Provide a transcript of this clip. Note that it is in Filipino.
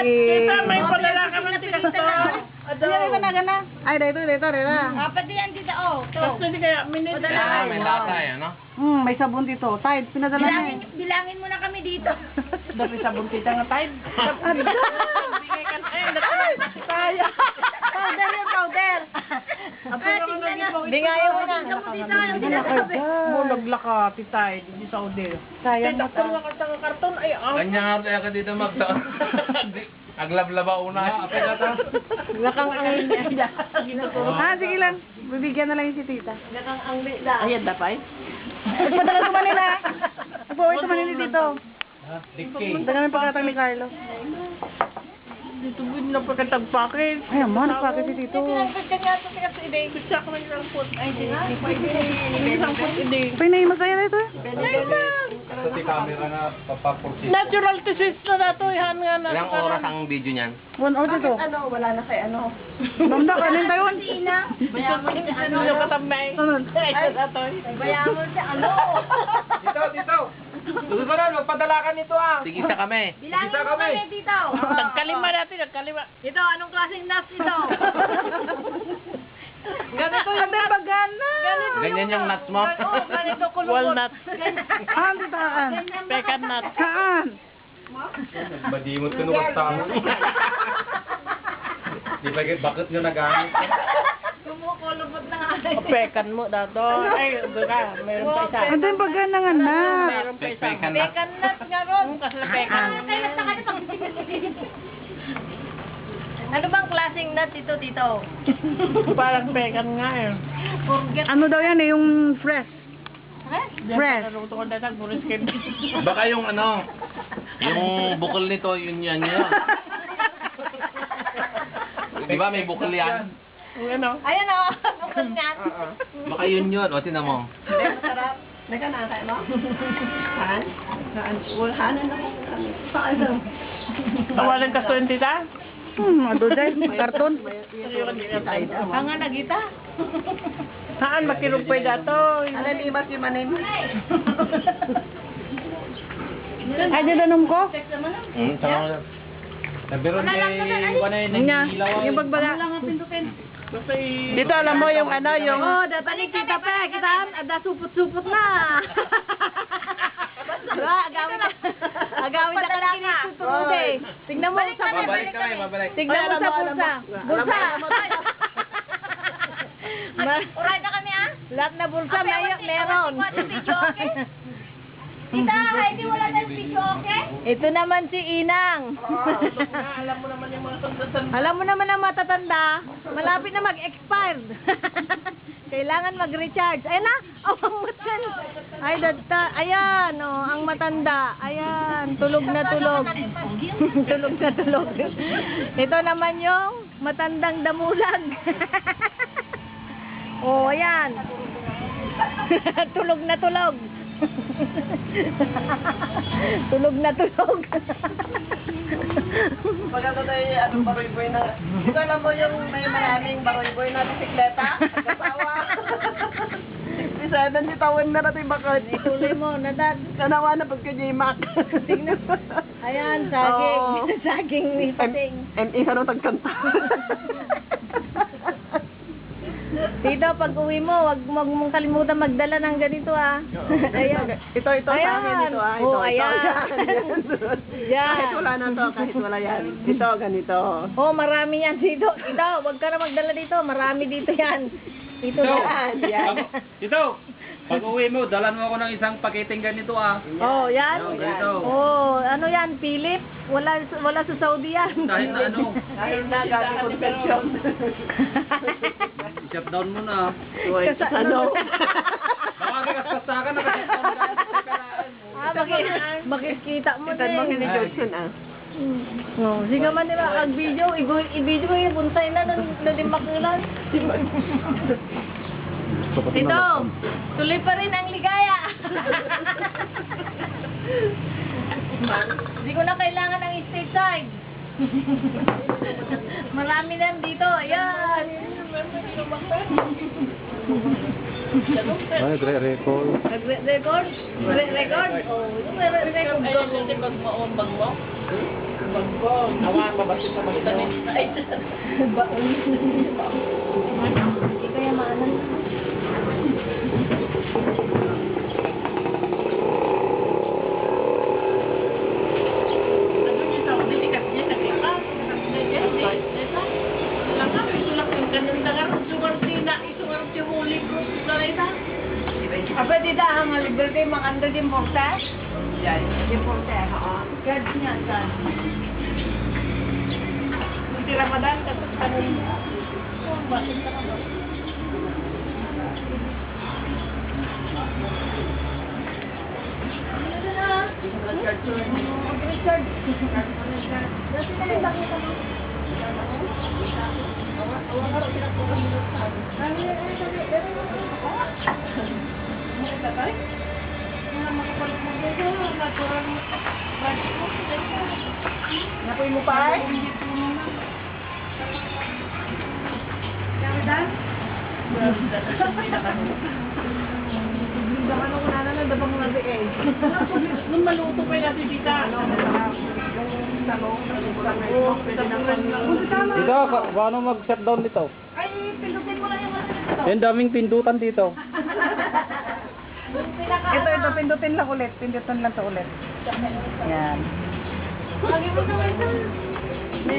Kita may padala ka man tita. Ano ba na? Ay, dito. Pati yan dito, oh. Tapos hindi kaya minute. May lata eh, ano? May sabon dito. Tide, pinadala na eh. Bilangin mo na kami dito. Dami sabon tita nga tayo. Bigay ka na kaya. Powder yun, powder. Bingayo mo na. Bulog ka tita, di Saudi. Sayang Tita, na kung nga karton ay Kanya nga tayo ka dito magtaon. Aglablaba una. Apay ka ta. Lakang angli niya. Sige lang. Bibigyan na lang yung si tita. Nakang angli na. Ayan da pa eh. Nagpadala sa Manila. Nagpaway sa Manila dito. Dikki. Dagan ng pagkatang ni Carlo. Dito bin na pagkatagpakin. Ay, ama, nagpakit si Tito. Bisa ka man lang po. Ay, di na. Isang po hindi. Pinay, masaya na ito eh. Sa ti camera na papapursi. Natural disease na nato. Ihan nga na. Ilang oras ang video niyan? 1 hour dito. Wala na kay ano. Mamda, kanin tayo. Ina. Bayaan mo si ano. Ano katambay? Sunod. Ay, sa to. Bayaan mo si ano. Dito. Tuloy na, magpadala ka nito ah. Sige sa kami. Bilangin mo kami dito. Nagkalima natin, nagkalima. Ito, anong klaseng nuts ito? Ganito yung bagana. Ganyan yung nuts mo? Oo, ganito kulubot. Walnut. Haan, tita, haan. Pecan nut. Haan. Badimot ko nung tamo. Di ba bakit nyo nagamit? Kumukulubot na nga. Pecan mo dato. Ay, doon ka. Meron pa isa. Ano yung bagana nga na? Meron pa isa. Pecan nut. Pecan nut nga ron. Kasla pecan. Kailan na ka Ano bang klaseng nut ito, Tito? Parang pecan nga eh. Forget. Ano daw yan eh, yung fresh. Fresh. Naruto ko na buris skin. Baka yung ano, yung bukol nito, yun yan. Di ba may bukol yan? Yung ano? Ayan o, bukod nga. Baka yun. O, tinan mo. Masarap. Nagkanakay mo? Han? Han na lang. Paano? Tawalan ka 20 ta? Ano dahil? Karton. Ang nga nagita. Saan makirupay dato? limas yung manim. Ay, dinanom ko? Sex naman ah. Tama lang. Nabiro ni Niya, yung bagbala. Dito alam mo yung ano, yung... Oh, datalik kita pa. Kita, ada supot-supot na. Agawin na ka na kinitutulod eh. Tingnan mo sa Mabalik kami, mabalik. Tingnan mo sa bulsa. Bulsa. Uray na kami ah. Lahat na bulsa meron. Tita, hindi wala na yung video, okay? Ito naman si Inang. Alam mo naman yung mga sandatan. Alam mo naman ang matatanda, malapit na mag-expired. Kailangan mag-recharge. Ayun na, awamatan. Ay, dada, ayan, oh, ang matanda. Ayan, tulog na tulog. Tulog na tulog. Ito naman yung matandang damulag. Oh, ayan. Tulog na tulog. Tulog na tulog. Pag ano tayo, anong baroy-boy na... Ito alam mo yung may maraming baroy-boy na bisikleta? Kasawa. 67 si tawin na natin bakit. Ituloy mo, nadad. Kanawa na pagka J-Mac. Tingnan mo. Ayan, saging. Oo. Saging ni Pating. M.E. ka nung tagkanta. Tito, pag uwi mo, wag mong kalimutan magdala ng ganito ah. Ayan. Ito sa akin, ito ah. Ito, Oh, ayan. Yan. Kahit wala na to, kahit wala yan. Ito, ganito. Oh, marami yan dito. Ito, wag ka na magdala dito. Marami dito yan. Ito yan. Yan. Ito! Pag uwi mo, dalan mo ako ng isang pakiting ganito ah. Oh, yan. Yan, ganito. Oh, ano yan, Philip? Wala sa Saudi yan. Kahit na ano, Kahit na galing convention. shut down mo na. Ano? Baka kaskasakan na kasi shut down Makikita mo Itan mo din. ni Johnson ah. No, sige man nila ag video, i-video yung buntay na nadimak nila. Ito, tuloy pa rin ang ligaya. Hindi ko na kailangan ng stateside. Marami na dito. Ayan. Ay, record. Record? Record? Oh, yung record. Ay, pag maombang mo. Bagbong. Awan, mabasit sa bagbong. Hindi kaya maanan. Ano niya tawag? Ditikat niya, nakikas. Langka, isulak yung ganun dangar. Sumartina, isumarap yung huli ko. Sarayta. Apa dito ang libre kay makanda din porte? Yan. Din porte, oo. Guards niya, saan? Hindi Ramadan, tapos tanong mo. Bakit ka ba? Mag-recharge. Dati na yung bakit mo. Napoy mo pa ay? Daman ako na nadabang na si Ed. Nung maluto pa yung natin dita. Dito, paano mag-shutdown dito? Ay, pindutin mo lang yung ano dito. Yung daming pindutan dito. Ito, pindutin lang ulit. Pindutin lang to ulit. Yan. Lagi mo naman ito. Ne.